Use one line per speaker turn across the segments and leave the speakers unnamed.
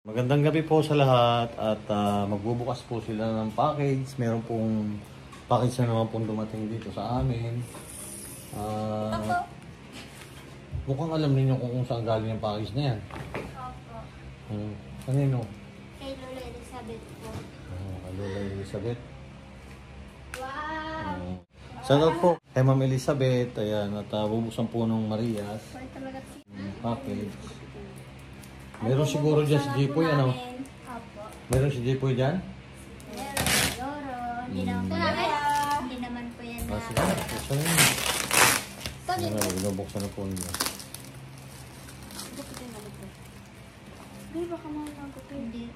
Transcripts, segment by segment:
Magandang gabi po sa lahat at magbubukas po sila ng package. Meron pong package na naman pong dumating dito sa amin. Mukhang alam niyo kung saan galing yung package na yan.
Opo.
Kanino?
Kay Lola Elizabeth po.
Lola Elizabeth.
Wow!
Shoutout po kay Ma'am Elizabeth. Ayan, at bubuksan po ng Marias. Package. Meron siguro dyan si Jipoy, ano?
Opo.
Meron si Jipoy dyan?
Meron, Loro. Hindi naman po yan na.
Sige, buksan na yun. Ayan na, binubuksan na po nila.
Hindi, baka mahal ko. Hindi.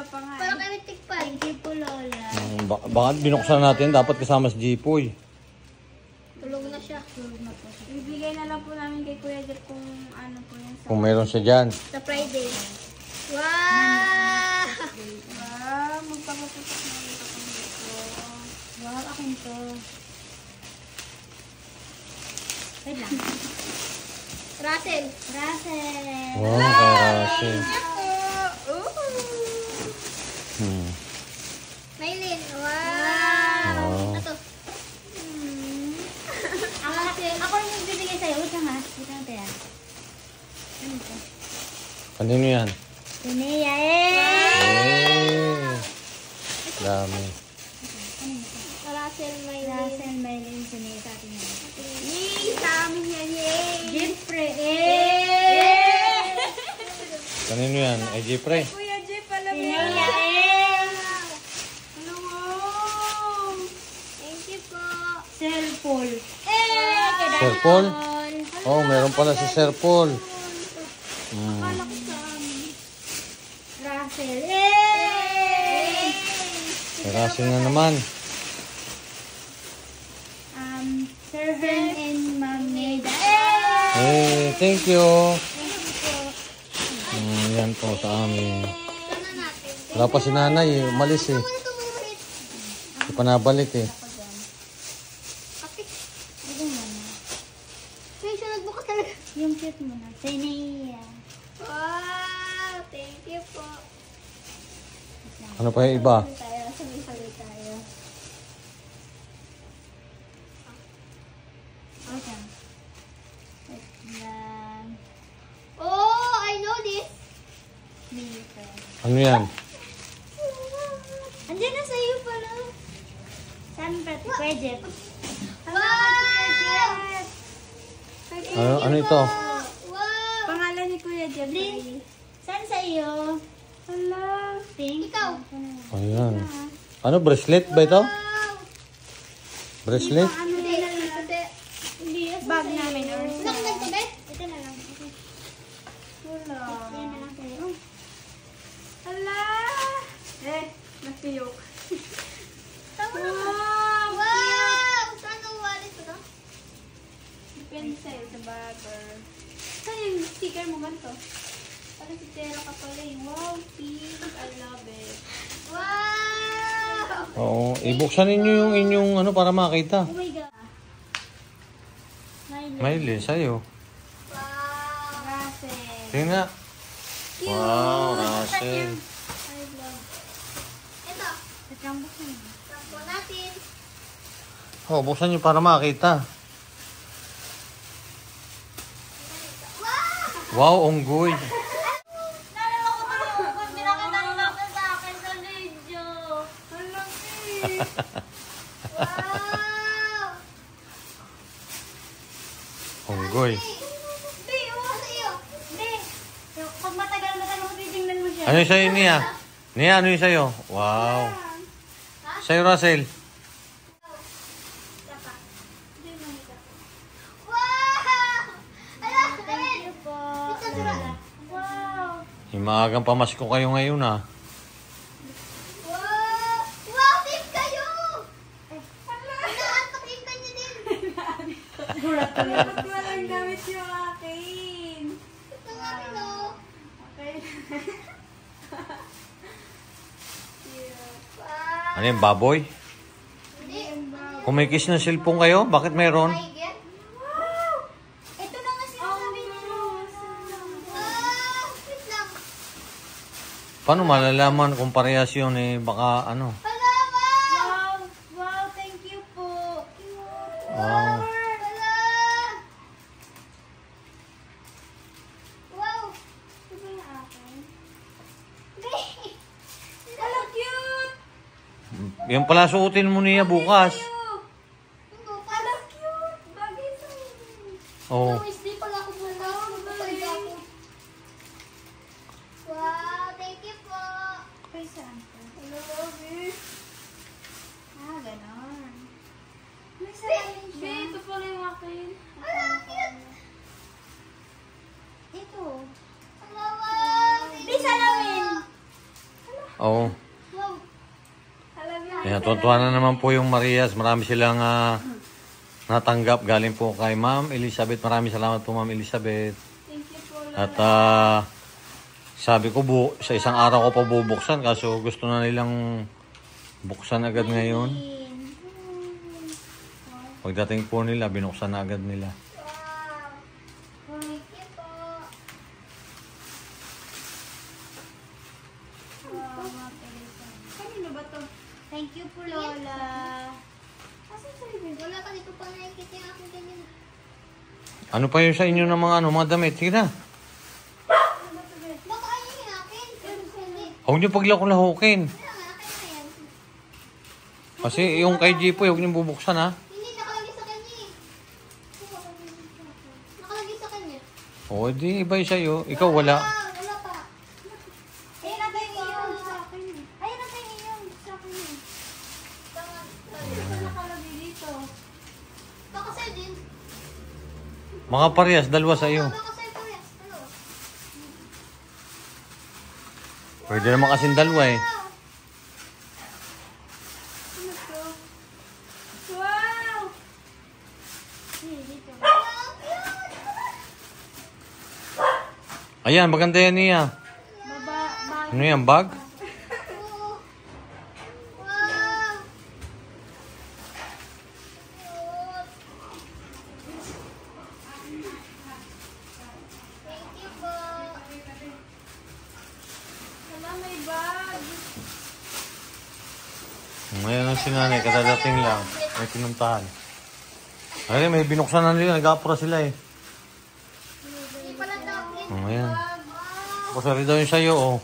Parang kami tikpan. Thank you po, Lola.
Baka binuksan natin, dapat kasama si Jipoy.
Tulog na siya.
Ibigay na lang po namin kay Kuya Jeff kung ano po yan.
Kung meron siya dyan.
Sa Friday. Wow!
Wow, magpapaputok na ito kung dito. Wow, akin to.
Wait lang. Russell.
Wow, kay Russell.
Maylin. Wow. Ito.
Ako yung nagbibigay sa'yo. Wait lang ha. Wait lang tayo. Ano ito?
Kanino yan?
Sinea.
Dami.
Russell Maylin.
Sinaya sa atin yan.
Sa amin yan.
Jeffrey.
Kanino yan? Ay, Jeffrey.
Kuya Jeff, alam mo
Sinea.
yan. Ano mo?
Thank you po.
Sir Paul.
Sir Paul? Oh, meron pala si Sir Paul.
Russell.
Kay Russell na naman.
Sir Vern and Ma'am Neda.
Hey, thank you. Yan po sa amin.
Sana natin.
Wala pa si nanay eh. Umalis eh.
Ito mo ulit.
Hindi pa nabalik eh.
Kapit. May sunod bukas talaga.
Yung cute mo na. Sinaya.
Wow! Thank you po.
Ano pa yung iba?
Sabay tayo.
Okay. Wait lang.
Oh, I know this.
Dito.
Ano yan?
Andiyan na sa'yo pala. Saan ba? Kuya Jeff.
Wow!
Ano ito?
Wow!
Pangalan ni Kuya Jeff. Saan sa'yo? Hala. Pink.
Ikaw.
Ayan. Ano, bracelet ba ito?
Wow!
Bracelet?
Ano
Hindi, hindi.
Hindi. Bag namin.
Wala ka nagtabi?
Ito na lang. Wala.
Yan na lang sa'yo.
Hala. Nasiyok.
Tama na. Wow! Saan ang wallet ko na?
Depende sa'yo sa bagger. Saan yung sticker mo ganito? Parang si Tera ka pala eh. Wow, pink. I love it.
Wow!
Oo. Ibuksan ninyo yung inyong ano para makita.
Oh my God.
Maylin, sa'yo.
Wow!
Russell.
Tingnan nga. Wow, Russell.
I love.
Ito.
Natambok na yun.
Sampo natin.
Oh, buksan nyo para makita.
Wow!
Wow, unggoy.
Nalala ko na yung kung pinakita mo sa akin sa video. Ang laki.
Wow!
Unggoy.
Hindi, ano sa'yo?
Hindi. Pag matagal mo titingnan mo siya.
Ano yung sa'yo, Nia? Nia, ano yung sa'yo? Wow. Sa'yo, Russell.
Wow! Ala,
Thank you po. Wow.
Maagang pamasko kayo ngayon ah.
Wow! Wow, tip kayo! Inaantok-in ka niyo din.
Dapat walang gamit yung akin.
Ito nga, Milo.
Okay.
Ano yung baboy?
Hindi.
Kumikis ng cellphone kayo? Bakit meron?
Tiger? Wow! Ito na nga sinasabi nila. Wow! Wait lang.
Paano malalaman kung parehas yun eh? Baka ano?
Hala, wow!
Wow! Wow! Thank you po!
Oh.
Hala! Wow!
Ito ba yung akin?
Hindi.
Hala, cute!
Yan pala suotin mo niya bukas.
Ano,
Hala,
parang
cute! Bagay sa'yo.
Oh.
hindi pala ako mula. Kapag ako. Wow! Thank you po.
Kay saan ka?
Hello,
Ah, ganon.
May salamin
Be, ito pala yung akin.
Hala, cute!
Ito.
Hala, wow!
Be, salamin!
Oo.
Wow!
Alam niya.
Kaya tuwa na naman po yung Marias. Marami silang natanggap galing po kay Ma'am Elizabeth. Maraming salamat po Ma'am Elizabeth.
Thank you po, Lola.
At sabi ko sa isang araw ko pa bubuksan kaso gusto na nilang buksan agad ngayon. Pagdating po nila, binuksan na agad nila.
Wow! Thank you po.
Kanino ba to? Thank you po, Lola. Asan sa libin?
Wala ka dito pa nakikita yung aking ganyan.
Ano pa yun sa inyo ng mga damit? Sige na.
Baka ayun yung akin. Pero hindi.
Huwag niyo paglahukin.
Wala nga, akin na yan.
Kasi yung kay Jipoy, huwag niyo bubuksan ha.
Hindi, nakalagay sa kanya eh. Nakalagay sa kanya.
O di, iba yung sa'yo. Ikaw wala.
Ah, wala pa.
Ayun na tayo iyon sa akin. Ayun na tayo iyon sa akin. Ito nakalagay dito.
Baka sa'yo din.
Mga parehas, dalawa sa'yo.
Baka sa'yo parehas. Ano?
Pwede naman kasing dalawa eh.
Wow!
Ano to? Wow! Dito.
Wow, cute!
Ayan, maganda yan niya.
Baba.
Ano yan, bag?
Oh. Wow! Thank you po.
Wala, may bag.
Ngayon ang sinanay, kadadating lang. May pinuntahan. Ay, may binuksan na nila. Nag-aapura sila eh.
Hindi pala daw.
Ayan.
Wow!
Kusari daw yung sa'yo oh.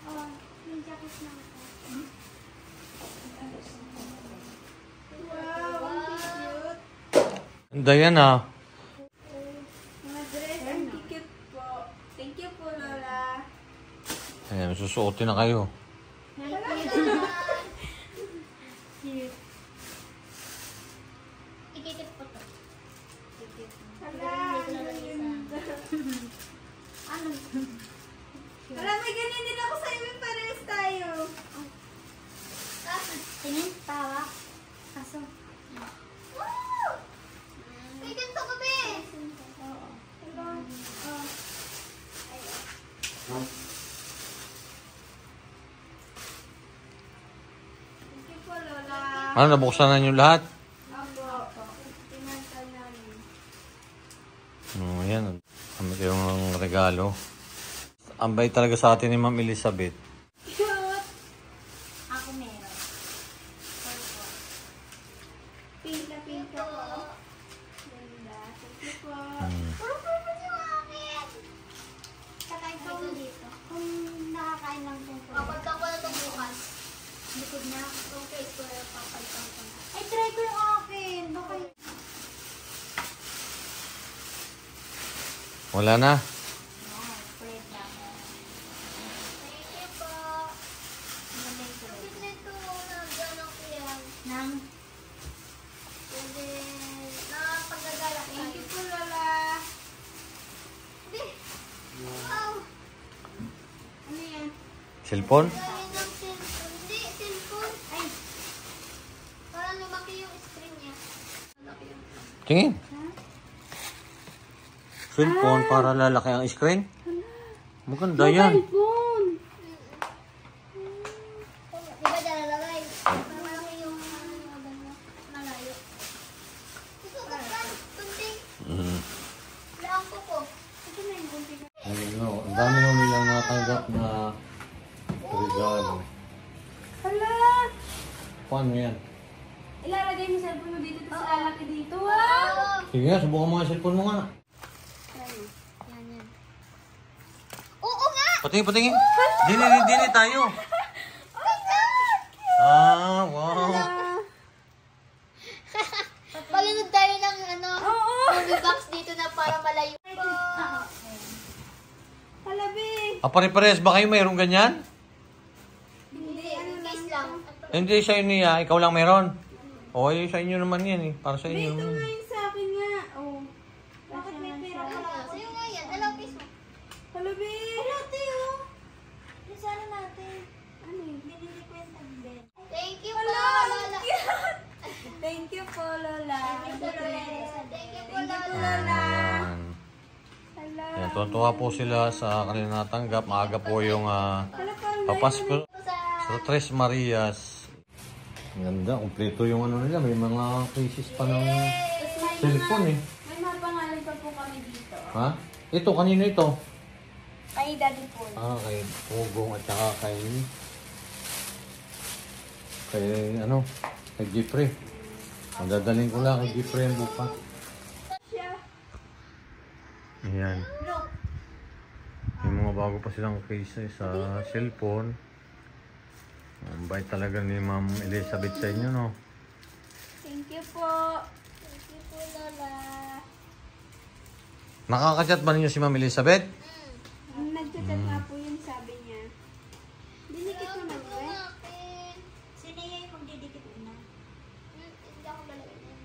Oh, may jacket na ako. Wow, ang cute.
Ganda yan ah.
Mga dress, ang cute po. Thank you po, Lola.
Ayan, susuotin na kayo.
Cute.
Ikikit po to.
Hala, ang ganda.
Ano?
Hala, may ganyan din ako sa'yo. May pares tayo.
Tingin, tawa. Kaso. Wow! May ganito ka, be!
Oo. Hello. Oh. Thank you po, Lola.
Ano, nabuksan na nyo lahat?
Opo. Tinantal namin.
Ayan, kami kayong regalo. Ambay talaga sa atin ni Ma'am Elizabeth.
Cute! Ako meron. Purple. Pink na pink
Ito.
ako. Ganda. Thank you po.
Puro purple yung akin! Saka ikaw dito. Kung nakakain lang itong purple. Papagtan ko na itong bukas. Likod na. Itong face ko na papagtan ko na.
Ay, try ko yung akin. Baka y-
Wala na.
Plate lang.
Thank you po.
Galing ko.
Kapit nito, nagano ko yan.
Nang,
And then, nakapagagalak
thank you
tayo.
po, Lola.
Be! Wow!
Ano yan?
Cellphone?
Gaya ng cellphone. Hindi, cellphone. Ay! Parang lumaki yung screen niya. Lumaki yung
Tingin. Cellphone para lalaki ang screen. Maganda yan.
Mobile phone.
Ang dami nung nilang natanggap na regalo.
Hala!
Paano yan?
Ilalagay mo cellphone mo dito, tapos lalaki dito. Wow!
Sige nga, subukan mo nga cellphone mo nga.
Yan. Oo nga!
Patingin. Dili tayo.
Oh my God!
Ah, wow.
Palunod tayo ng
Oo!
movie box dito na para malayo po.
Hala, be!
Pare-parehas ba kayo mayroong ganyan?
Hindi, case lang.
Hindi sa niya, ikaw lang meron. O, sa inyo naman yan eh. Para sa
Be,
inyo
ito
naman.
nga yung sa akin nga. Oh.
Bakit may pera ka lang? Sa'yo nga yan. Dalawang case mo.
Hala, be!
Hala, Teo. Resano natin.
Ano yun?
Binili ko yung tagben. Thank you po,
Hala,
Lola.
Thank you po, Lola.
Thank you po, Lola.
Thank you po, Lola.
Ayan.
Hala.
Ayan, tuwa po sila sa kanilang natanggap. Maaga po yung
Hala, parang
papasko
Sa
sa Tres Marias. Ganda, kumpleto yung ano nila. May mga cases pa ng cellphone eh.
May mga pangalan pa po kami dito.
Ha? Ito, kanino ito?
Kay Daddy Paul.
Ah, kay Pugong at saka kay Jeffrey. Ang dadaling ko lang kay Jeffrey ang bukas.
Siya.
Ayan. May mga bago pa silang case sa cellphone. Ang bait talaga ni Ma'am Elizabeth sa inyo, no?
Thank you po.
Thank you po, Lola.
Nakaka-chat ba ninyo si Ma'am Elizabeth?
Nagchat-chat nga po yun, sabi niya. Dinikit mo na ba?
Akin.
Sino yung magdidikit na?
Hindi ako lalagyan yan.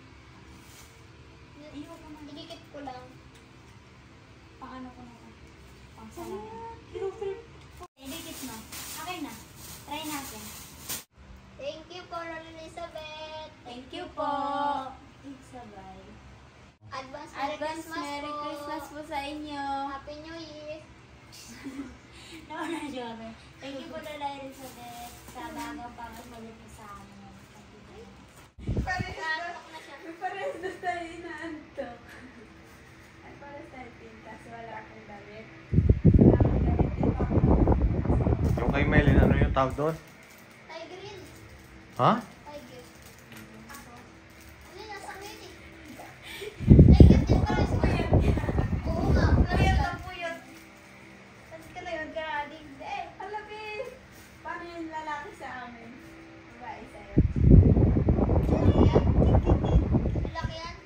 Idikit ko lang.
Paano ko na? Idikit mo. Okay na. Try natin.
Thank you po, Lola Elizabeth.
Thank you po. Sabay.
Advance
Advance Merry Christmas po sa inyo.
Happy New Year.
Thank you po, Lola Elizabeth. Sa bagang pamasalit mo sa amin.
Naantok na siya.
Parehas na tayo inaantok. Ay, parehas tayo pintas. Wala akong damit.
Yung kay Melin, ano yung tawag doon?
Tiger yun.
Ha?
Tiger. Ako. Ano yun? Nasa akin eh. Tiger din pala sa kanya. Oo nga.
Puyot ang puyot. Kasi ka na yun, karadig. Alabi! Paano yung lalaki sa amin? Babae sa'yo.
Malaki yan. Malaki yan.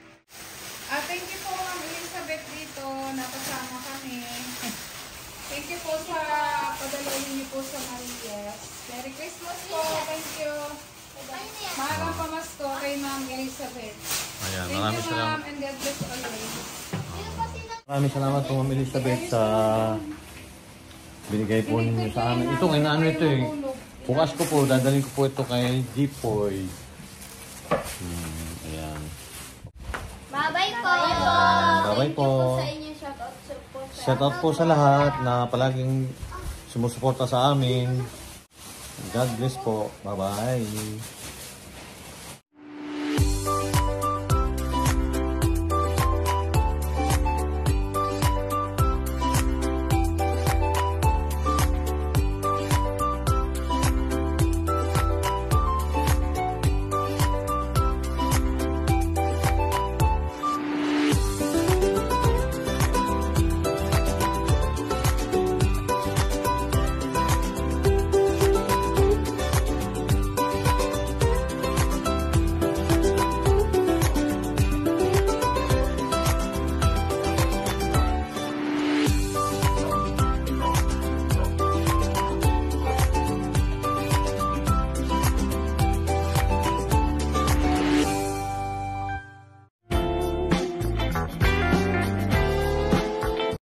Thank you po, Ma'am Elizabeth dito. Napasama kami. Thank you po sa padalawin niyo po sa Marias. Merry Christmas po. Thank you.
Ano na yan?
Mahagang pamasko kay Ma'am Elizabeth.
Ayan,
Thank
maraming
you,
salamat.
Ma'am, and God bless always.
Sino pa sila?
Maraming salamat po, Ma'am Elizabeth, sa binigay po ninyo sa amin. Ito, ngayon ano ito eh. Bukas ko po, dadalhin ko po ito kay Jipoy. Ayan.
Bye-bye po.
Bye-bye po.
Sa inyo, shoutout po sa
Shoutout po sa lahat na palaging sumusuporta sa amin. God bless po. Bye-bye.